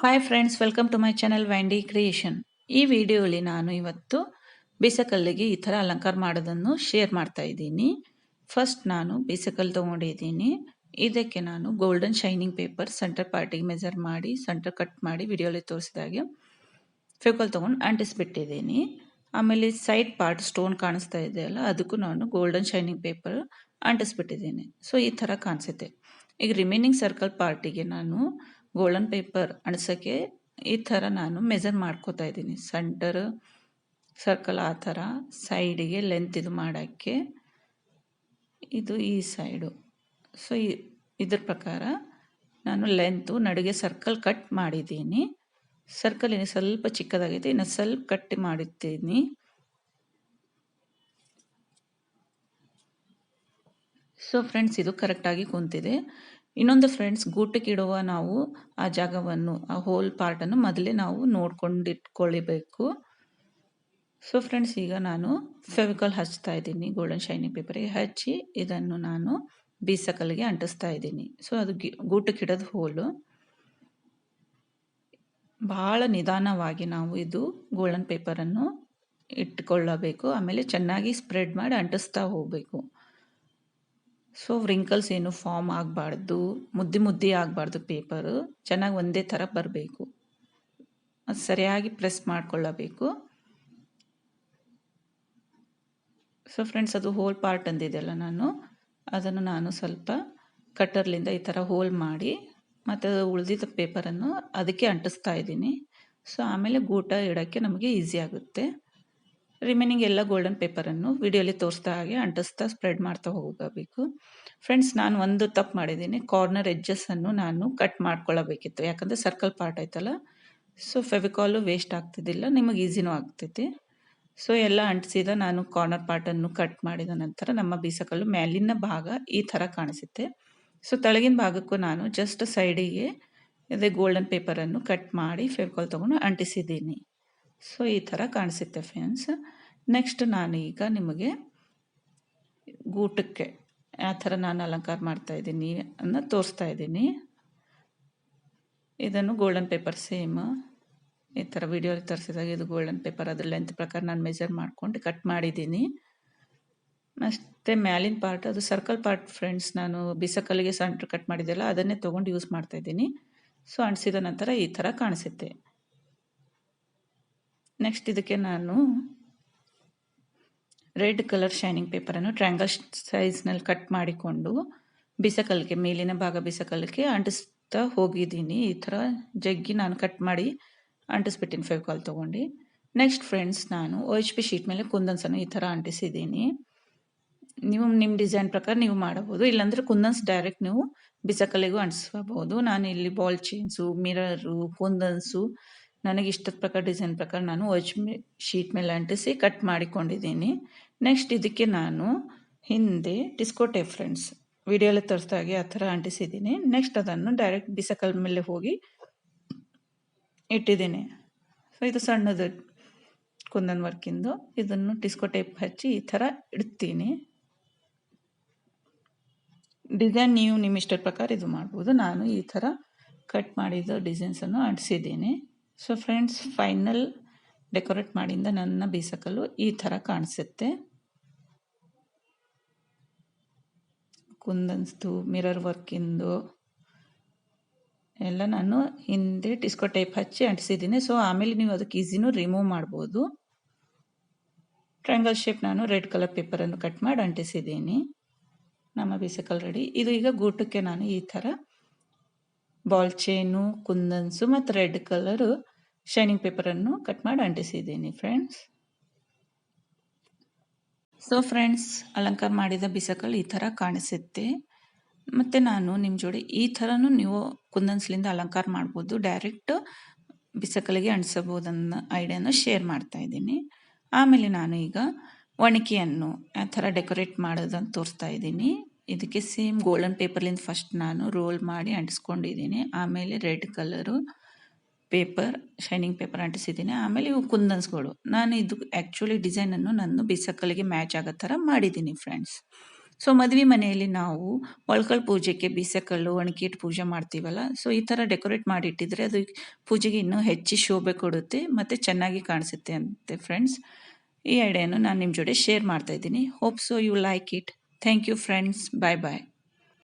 Hi friends, welcome to my channel Vandi creation. ಈ ವಿಡಿಯೋಲಿ ನಾನು ಇವತ್ತು ಬೀಸಕಲ್ಲಿಗೆ ಈ ಥರ ಅಲಂಕಾರ ಮಾಡೋದನ್ನು ಶೇರ್ ಮಾಡ್ತಾ ಇದ್ದೀನಿ. ಫಸ್ಟ್ ನಾನು ಬೀಸಕಲ್ಲು ತೊಗೊಂಡಿದ್ದೀನಿ. ಇದಕ್ಕೆ ನಾನು ಗೋಲ್ಡನ್ ಶೈನಿಂಗ್ ಪೇಪರ್ ಸೆಂಟರ್ ಪಾರ್ಟಿಗೆ ಮೆಜರ್ ಮಾಡಿ ಸೆಂಟರ್ ಕಟ್ ಮಾಡಿ ವಿಡಿಯೋಲಿ ತೋರಿಸಿದಾಗೆ ಫೆವಿಕಾಲ್ ತೊಗೊಂಡು ಅಂಟಿಸ್ಬಿಟ್ಟಿದ್ದೀನಿ. ಆಮೇಲೆ ಸೈಡ್ ಪಾರ್ಟ್ ಸ್ಟೋನ್ ಕಾಣಿಸ್ತಾ ಇದೆಯಲ್ಲ, ಅದಕ್ಕೂ ನಾನು ಗೋಲ್ಡನ್ ಶೈನಿಂಗ್ ಪೇಪರ್ ಅಂಟಿಸ್ಬಿಟ್ಟಿದ್ದೀನಿ. ಸೊ ಈ ಥರ ಕಾಣಿಸುತ್ತೆ. ಈಗ ರಿಮೈನಿಂಗ್ ಸರ್ಕಲ್ ಪಾರ್ಟಿಗೆ ನಾನು ಗೋಲ್ಡನ್ ಪೇಪರ್ ಅಂಟಿಸೋಕ್ಕೆ ಈ ಥರ ನಾನು ಮೆಜರ್ ಮಾಡ್ಕೋತಾ ಇದ್ದೀನಿ. ಸೆಂಟರ್ ಸರ್ಕಲ್ ಆ ಥರ, ಸೈಡಿಗೆ ಲೆಂತ್ ಇದು ಮಾಡೋಕ್ಕೆ ಇದು ಈ ಸೈಡು. ಸೊ ಇದ್ರ ಪ್ರಕಾರ ನಾನು ಲೆಂತು ನಡುಗೆ ಸರ್ಕಲ್ ಕಟ್ ಮಾಡಿದ್ದೀನಿ. ಸರ್ಕಲ್ ಇನ್ನು ಸ್ವಲ್ಪ ಚಿಕ್ಕದಾಗಿದೆ, ಇನ್ನು ಸ್ವಲ್ಪ ಕಟ್ ಮಾಡಿರ್ತೀನಿ. ಸೊ ಫ್ರೆಂಡ್ಸ್, ಇದು ಕರೆಕ್ಟಾಗಿ ಕುಂತಿದೆ. ಇನ್ನೊಂದು ಫ್ರೆಂಡ್ಸ್, ಗೂಟಕ್ಕೆ ಇಡುವ ನಾವು ಆ ಜಾಗವನ್ನು, ಆ ಹೋಲ್ ಪಾರ್ಟನ್ನು ಮೊದಲೇ ನಾವು ನೋಡ್ಕೊಂಡಿಟ್ಕೊಳ್ಳಬೇಕು. ಸೊ ಫ್ರೆಂಡ್ಸ್, ಈಗ ನಾನು ಫೆವಿಕಾಲ್ ಹಚ್ತಾ ಇದ್ದೀನಿ. ಗೋಲ್ಡನ್ ಶೈನಿಂಗ್ ಪೇಪರಿಗೆ ಹಚ್ಚಿ ಇದನ್ನು ನಾನು ಬೀಸಕಲ್ಲಿಗೆ ಅಂಟಿಸ್ತಾ ಇದ್ದೀನಿ. ಸೊ ಅದು ಗೂಟಕ್ಕೆ ಇಡೋದು ಹೋಲು. ಬಹಳ ನಿಧಾನವಾಗಿ ನಾವು ಇದು ಗೋಲ್ಡನ್ ಪೇಪರನ್ನು ಇಟ್ಕೊಳ್ಳಬೇಕು. ಆಮೇಲೆ ಚೆನ್ನಾಗಿ ಸ್ಪ್ರೆಡ್ ಮಾಡಿ ಅಂಟಿಸ್ತಾ ಹೋಗಬೇಕು. ಸೊ ವ್ರಿಂಕಲ್ಸ್ ಏನು ಫಾರ್ಮ್ ಆಗಬಾರ್ದು, ಮುದ್ದೆ ಆಗಬಾರ್ದು. ಪೇಪರು ಚೆನ್ನಾಗಿ ಒಂದೇ ಥರ ಬರಬೇಕು. ಅದು ಸರಿಯಾಗಿ ಪ್ರೆಸ್ ಮಾಡಿಕೊಳ್ಳಬೇಕು. ಸೊ ಫ್ರೆಂಡ್ಸ್, ಅದು ಹೋಲ್ ಪಾರ್ಟ್ ಅಂದಿದೆಯಲ್ಲ, ಅದನ್ನು ನಾನು ಸ್ವಲ್ಪ ಕಟ್ಟರ್ಲಿಂದ ಈ ಥರ ಹೋಲ್ ಮಾಡಿ ಮತ್ತು ಉಳಿದಿದ್ದ ಪೇಪರನ್ನು ಅದಕ್ಕೆ ಅಂಟಿಸ್ತಾ ಇದ್ದೀನಿ. ಸೊ ಆಮೇಲೆ ಗೂಟ ಇಡೋಕ್ಕೆ ನಮಗೆ ಈಸಿ ಆಗುತ್ತೆ. ರಿಮೈನಿಂಗ್ ಎಲ್ಲ ಗೋಲ್ಡನ್ ಪೇಪರನ್ನು ವಿಡಿಯೋಲಿ ತೋರಿಸ್ತಾ ಹಾಗೆ ಅಂಟಿಸ್ತಾ ಸ್ಪ್ರೆಡ್ ಮಾಡ್ತಾ ಹೋಗಬೇಕು. ಫ್ರೆಂಡ್ಸ್, ನಾನು ಒಂದು ತಪ್ಪು ಮಾಡಿದ್ದೀನಿ. ಕಾರ್ನರ್ ಎಡ್ಜಸ್ಸನ್ನು ನಾನು ಕಟ್ ಮಾಡ್ಕೊಳ್ಳಬೇಕಿತ್ತು, ಯಾಕಂದರೆ ಸರ್ಕಲ್ ಪಾರ್ಟ್ ಆಯ್ತಲ್ಲ. ಸೊ ಫೆವಿಕಾಲು ವೇಸ್ಟ್ ಆಗ್ತಿದ್ದಿಲ್ಲ, ನಿಮಗೆ ಈಸಿನೂ ಆಗ್ತೈತಿ. ಸೊ ಎಲ್ಲ ಅಂಟಿಸಿದ ನಾನು ಕಾರ್ನರ್ ಪಾರ್ಟನ್ನು ಕಟ್ ಮಾಡಿದ ನಂತರ ನಮ್ಮ ಬೀಸಕಲ್ಲು ಮೇಲಿನ ಭಾಗ ಈ ಥರ ಕಾಣಿಸುತ್ತೆ. ಸೊ ತಳಗಿನ ಭಾಗಕ್ಕೂ ನಾನು ಜಸ್ಟ್ ಸೈಡಿಗೆ ಅದೇ ಗೋಲ್ಡನ್ ಪೇಪರನ್ನು ಕಟ್ ಮಾಡಿ ಫೆವಿಕಾಲ್ ತೊಗೊಂಡು ಅಂಟಿಸಿದ್ದೀನಿ. ಸೊ ಈ ಥರ ಕಾಣಿಸುತ್ತೆ ಫ್ರೆಂಡ್ಸ್. ನೆಕ್ಸ್ಟ್ ನಾನು ಈಗ ನಿಮಗೆ ಗೂಟಕ್ಕೆ ಯಾವ ಥರ ನಾನು ಅಲಂಕಾರ ಮಾಡ್ತಾಯಿದ್ದೀನಿ ಅನ್ನು ತೋರಿಸ್ತಾ ಇದ್ದೀನಿ. ಇದನ್ನು ಗೋಲ್ಡನ್ ಪೇಪರ್ ಸೇಮ್ ಈ ಥರ ವಿಡಿಯೋಲಿ ತರಿಸಿದಾಗ ಇದು ಗೋಲ್ಡನ್ ಪೇಪರ್, ಅದ್ರ ಲೆಂತ್ ಪ್ರಕಾರ ನಾನು ಮೆಜರ್ ಮಾಡ್ಕೊಂಡು ಕಟ್ ಮಾಡಿದ್ದೀನಿ. ಮತ್ತು ಮ್ಯಾಲಿನ ಪಾರ್ಟ್ ಅದು ಸರ್ಕಲ್ ಪಾರ್ಟ್ ಫ್ರೆಂಡ್ಸ್, ನಾನು ಬೀಸಕಲ್ಲಿಗೆ ಸೆಂಟ್ರ್ ಕಟ್ ಮಾಡಿದ್ದೆಲ್ಲ ಅದನ್ನೇ ತೊಗೊಂಡು ಯೂಸ್ ಮಾಡ್ತಾಯಿದ್ದೀನಿ. ಸೊ ಅಂಟಿಸಿದ ನಂತರ ಈ ಥರ ಕಾಣಿಸುತ್ತೆ. ನೆಕ್ಸ್ಟ್ ಇದಕ್ಕೆ ನಾನು ರೆಡ್ ಕಲರ್ ಶೈನಿಂಗ್ ಪೇಪರನ್ನು ಟ್ರ್ಯಾಂಗಲ್ ಸೈಜ್ನಲ್ಲಿ ಕಟ್ ಮಾಡಿಕೊಂಡು ಬೀಸಕಲ್ಲಿಗೆ, ಮೇಲಿನ ಭಾಗ ಬೀಸಕಲ್ಲಿಗೆ ಅಂಟಿಸ್ತಾ ಹೋಗಿದ್ದೀನಿ. ಈ ಥರ ಜಗ್ಗಿ ನಾನು ಕಟ್ ಮಾಡಿ ಅಂಟಿಸ್ಬಿಟ್ಟಿನಿ ಫೆವಿಕಾಲ್ ತೊಗೊಂಡು. ನೆಕ್ಸ್ಟ್ ಫ್ರೆಂಡ್ಸ್, ನಾನು OHP ಶೀಟ್ ಮೇಲೆ ಕುಂದನ್ಸನ್ನು ಈ ಥರ ಅಂಟಿಸಿದ್ದೀನಿ. ನೀವು ನಿಮ್ಮ ಡಿಸೈನ್ ಪ್ರಕಾರ ನೀವು ಮಾಡಬಹುದು, ಇಲ್ಲಾಂದರೆ ಕುಂದನ್ಸ್ ಡೈರೆಕ್ಟ್ ನೀವು ಬೀಸಕಲ್ಲಿಗೂ ಅಂಟಿಸ್ಕೋಬಹುದು. ನಾನು ಇಲ್ಲಿ ಬಾಲ್ ಚೈನ್ಸು, ಮಿರರು, ಕುಂದನ್ಸು ನನಗೆ ಇಷ್ಟದ ಪ್ರಕಾರ ಡಿಸೈನ್ ಪ್ರಕಾರ ನಾನು OHP ಶೀಟ್ ಮೇಲೆ ಅಂಟಿಸಿ ಕಟ್ ಮಾಡಿಕೊಂಡಿದ್ದೀನಿ. ನೆಕ್ಸ್ಟ್ ಇದಕ್ಕೆ ನಾನು ಹಿಂದೆ ಡಿಸ್ಕೋ ಟೇಪ್ ಫ್ರೆಂಡ್ಸ್ ವಿಡಿಯೋಲಿ ತೋರಿಸ್ದಾಗೆ ಆ ಥರ ಅಂಟಿಸಿದ್ದೀನಿ. ನೆಕ್ಸ್ಟ್ ಅದನ್ನು ಡೈರೆಕ್ಟ್ ಬೀಸಕಲ್ ಮೇಲೆ ಹೋಗಿ ಇಟ್ಟಿದ್ದೀನಿ. ಸೊ ಇದು ಸಣ್ಣದು ಕುಂದನ್ ವರ್ಕಿಂದು. ಇದನ್ನು ಡಿಸ್ಕೋ ಟೇಪ್ ಹಚ್ಚಿ ಈ ಥರ ಇಡ್ತೀನಿ. ಡಿಸೈನ್ ನೀವು ನಿಮ್ಮ ಇಷ್ಟದ ಪ್ರಕಾರ ಇದು ಮಾಡ್ಬೋದು. ನಾನು ಈ ಥರ ಕಟ್ ಮಾಡಿದ ಡಿಸೈನ್ಸನ್ನು ಅಂಟಿಸಿದ್ದೀನಿ. ಸೊ ಫ್ರೆಂಡ್ಸ್, ಫೈನಲ್ ಡೆಕೋರೇಟ್ ಮಾಡಿಂದ ನನ್ನ ಬೀಸಕಲ್ಲು ಈ ಥರ ಕಾಣಿಸುತ್ತೆ. ಕುಂದನ್ಸ್ದು, ಮಿರರ್ ವರ್ಕಿಂದು ಎಲ್ಲ ನಾನು ಹಿಂದೆ ಡಿಸ್ಕೋ ಟೈಪ್ ಹಚ್ಚಿ ಅಂಟಿಸಿದ್ದೀನಿ. ಸೊ ಆಮೇಲೆ ನೀವು ಅದಕ್ಕೆ ಈಸಿನೂ ರಿಮೂವ್ ಮಾಡ್ಬೋದು. ಟ್ರಯಾಂಗಲ್ ಶೇಪ್ ನಾನು ರೆಡ್ ಕಲರ್ ಪೇಪರನ್ನು ಕಟ್ ಮಾಡಿ ಅಂಟಿಸಿದ್ದೀನಿ. ನಮ್ಮ ಬೀಸಕಲ್ ರೆಡಿ. ಇದು ಈಗ ಗೂಟಕ್ಕೆ ನಾನು ಈ ಥರ ಬಾಲ್ ಚೈನು, ಕುಂದನ್ಸು ಮತ್ತು ರೆಡ್ ಕಲರು ಶೈನಿಂಗ್ ಪೇಪರನ್ನು ಕಟ್ ಮಾಡಿ ಅಂಟಿಸಿದ್ದೀನಿ ಫ್ರೆಂಡ್ಸ್. ಸೊ ಫ್ರೆಂಡ್ಸ್, ಅಲಂಕಾರ ಮಾಡಿದ ಬೀಸಕಲ್ ಈ ಥರ ಕಾಣಿಸುತ್ತೆ. ಮತ್ತು ನಾನು ನಿಮ್ಮ ಜೋಡಿ ಈ ಥರನೂ ನೀವು ಕುಂದನ್ಸ್ಲಿಂದ ಅಲಂಕಾರ ಮಾಡ್ಬೋದು, ಡೈರೆಕ್ಟ್ ಬೀಸಕಲಿಗೆ ಅಂಟಿಸಬಹುದು ಅನ್ನೋ ಐಡಿಯಾನ ಶೇರ್ ಮಾಡ್ತಾಯಿದ್ದೀನಿ. ಆಮೇಲೆ ನಾನು ಈಗ ಒಣಕೆಯನ್ನು ಆ ಥರ ಡೆಕೋರೇಟ್ ಮಾಡೋದನ್ನು ತೋರಿಸ್ತಾ ಇದ್ದೀನಿ. ಇದಕ್ಕೆ ಸೇಮ್ ಗೋಲ್ಡನ್ ಪೇಪರ್ಲಿಂದ ಫಸ್ಟ್ ನಾನು ರೋಲ್ ಮಾಡಿ ಅಂಟಿಸ್ಕೊಂಡಿದ್ದೀನಿ. ಆಮೇಲೆ red colour paper, shining paper ಅಂಟಿಸಿದ್ದೀನಿ. ಆಮೇಲೆ ಇವು ಕುಂದನ್ಸ್ಗಳು. ನಾನು ಇದು ಆ್ಯಕ್ಚುಲಿ ಡಿಸೈನನ್ನು ನಾನು ಬೀಸಕಲ್ಲಿಗೆ ಮ್ಯಾಚ್ ಆಗೋ ಥರ ಮಾಡಿದ್ದೀನಿ ಫ್ರೆಂಡ್ಸ್. ಸೊ ಮದುವೆ ಮನೆಯಲ್ಲಿ ನಾವು ಒಳ್ಕಲ್ ಪೂಜೆಗೆ ಬೀಸಕಲ್ಲು ಒಣಗಿಟ್ಟು ಪೂಜೆ ಮಾಡ್ತೀವಲ್ಲ, ಸೊ ಈ ಥರ ಡೆಕೋರೇಟ್ ಮಾಡಿಟ್ಟಿದ್ರೆ ಅದು ಪೂಜೆಗೆ ಇನ್ನೂ ಹೆಚ್ಚು ಶೋಭೆ ಕೊಡುತ್ತೆ ಮತ್ತು ಚೆನ್ನಾಗಿ ಕಾಣಿಸುತ್ತೆ ಅಂತೆ ಫ್ರೆಂಡ್ಸ್. ಈ ಐಡಿಯಾನು ನಾನು ನಿಮ್ಮ ಜೊತೆ ಶೇರ್ ಮಾಡ್ತಾ ಇದ್ದೀನಿ. Hope so you like it. Thank you friends. Bye bye.